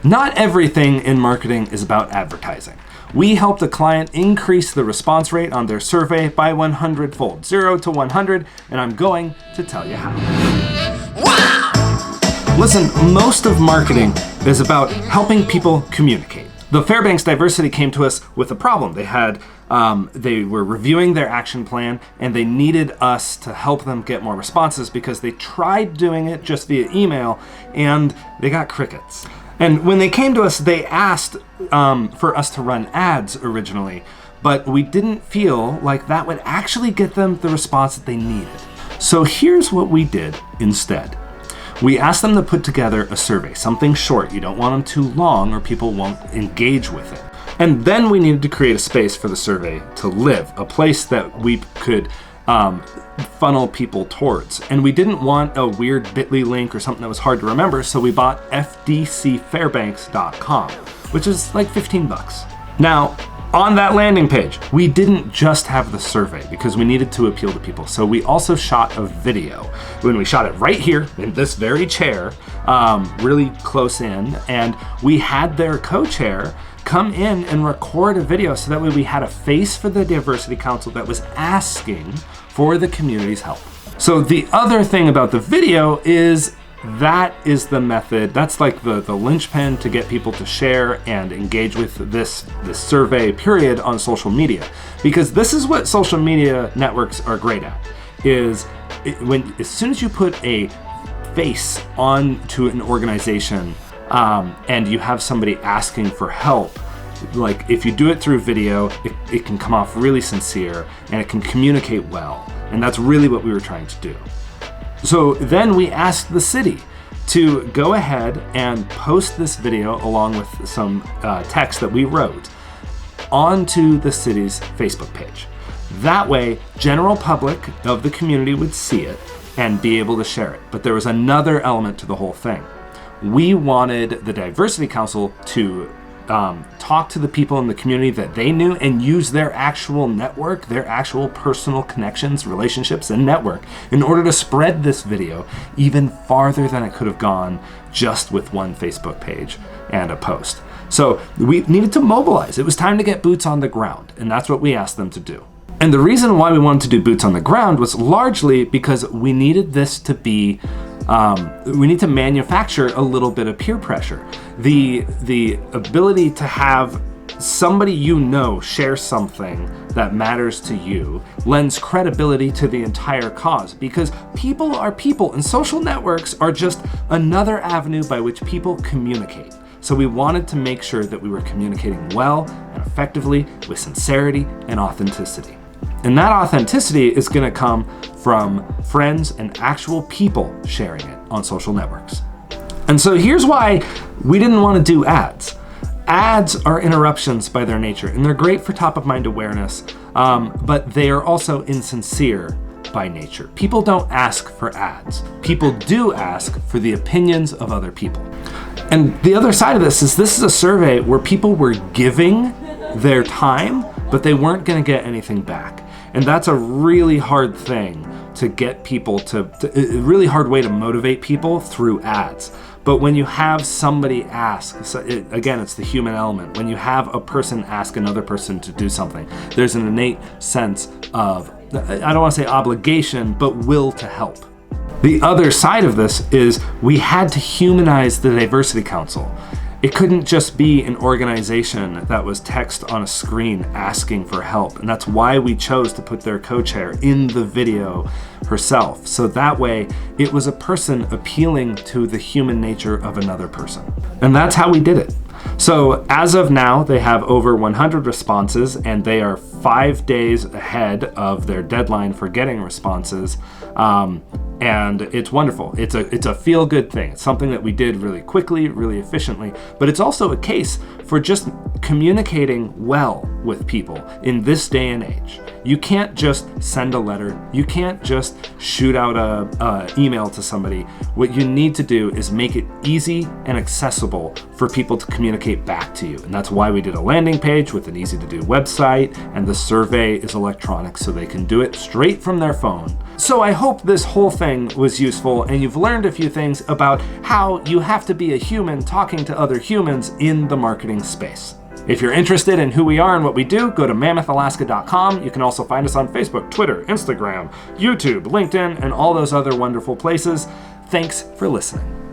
Not everything in marketing is about advertising. We helped a client increase the response rate on their survey by 100-fold, 0 to 100, and I'm going to tell you how. Wow! Listen, most of marketing is about helping people communicate. The Fairbanks Diversity came to us with a problem. They were reviewing their action plan and they needed us to help them get more responses because they tried doing it just via email and they got crickets. And when they came to us, they asked for us to run ads originally, but we didn't feel like that would actually get them the response that they needed. So here's what we did instead. We asked them to put together a survey, something short. You don't want them too long or people won't engage with it. And then we needed to create a space for the survey to live, a place that we could funnel people towards. And we didn't want a weird bit.ly link or something that was hard to remember, so we bought fdcfairbanks.com, which is like 15 bucks. Now, on that landing page, we didn't just have the survey because we needed to appeal to people. So we also shot a video. When we shot it right here in this very chair, really close in, and we had their co-chair come in and record a video so that way we had a face for the Diversity Council that was asking for the community's help. So the other thing about the video is that is the method, that's like the linchpin to get people to share and engage with this survey period on social media. Because this is what social media networks are great at, as soon as you put a face onto an organization and you have somebody asking for help, like if you do it through video, it can come off really sincere and it can communicate well. And that's really what we were trying to do. So then we asked the city to go ahead and post this video along with some text that we wrote onto the city's Facebook page. That way, general public of the community would see it and be able to share it. But there was another element to the whole thing. We wanted the Diversity Council to talk to the people in the community that they knew and use their actual network, their actual personal connections, relationships, and network in order to spread this video even farther than it could have gone just with one Facebook page and a post. So we needed to mobilize. It was time to get boots on the ground, and that's what we asked them to do. And the reason why we wanted to do boots on the ground was largely because we needed this to be we need to manufacture a little bit of peer pressure. The ability to have somebody you know share something that matters to you lends credibility to the entire cause, because people are people and social networks are just another avenue by which people communicate. So we wanted to make sure that we were communicating well and effectively with sincerity and authenticity. And that authenticity is going to come from friends and actual people sharing it on social networks. And so here's why we didn't want to do ads. Ads are interruptions by their nature, and they're great for top-of-mind awareness, but they are also insincere by nature. People don't ask for ads. People do ask for the opinions of other people. And the other side of this is a survey where people were giving their time, but they weren't going to get anything back. And that's a really hard thing to get people a really hard way to motivate people through ads. But when you have somebody ask, again, it's the human element. When you have a person ask another person to do something, there's an innate sense of, I don't want to say obligation, but will to help. The other side of this is we had to humanize the Diversity Council. It couldn't just be an organization that was text on a screen asking for help. And that's why we chose to put their co-chair in the video herself. So that way it was a person appealing to the human nature of another person. And that's how we did it. So as of now, they have over 100 responses and they are 5 days ahead of their deadline for getting responses. And it's wonderful. It's a feel-good thing. It's something that we did really quickly, really efficiently, but it's also a case for just communicating well with people in this day and age. You can't just send a letter. You can't just shoot out a email to somebody. What you need to do is make it easy and accessible for people to communicate back to you. And that's why we did a landing page with an easy-to-do website, and the survey is electronic so they can do it straight from their phone. So I hope this whole thing thing was useful and you've learned a few things about how you have to be a human talking to other humans in the marketing space. If you're interested in who we are and what we do, go to mammothalaska.com. You can also find us on Facebook, Twitter, Instagram, YouTube, LinkedIn, and all those other wonderful places. Thanks for listening.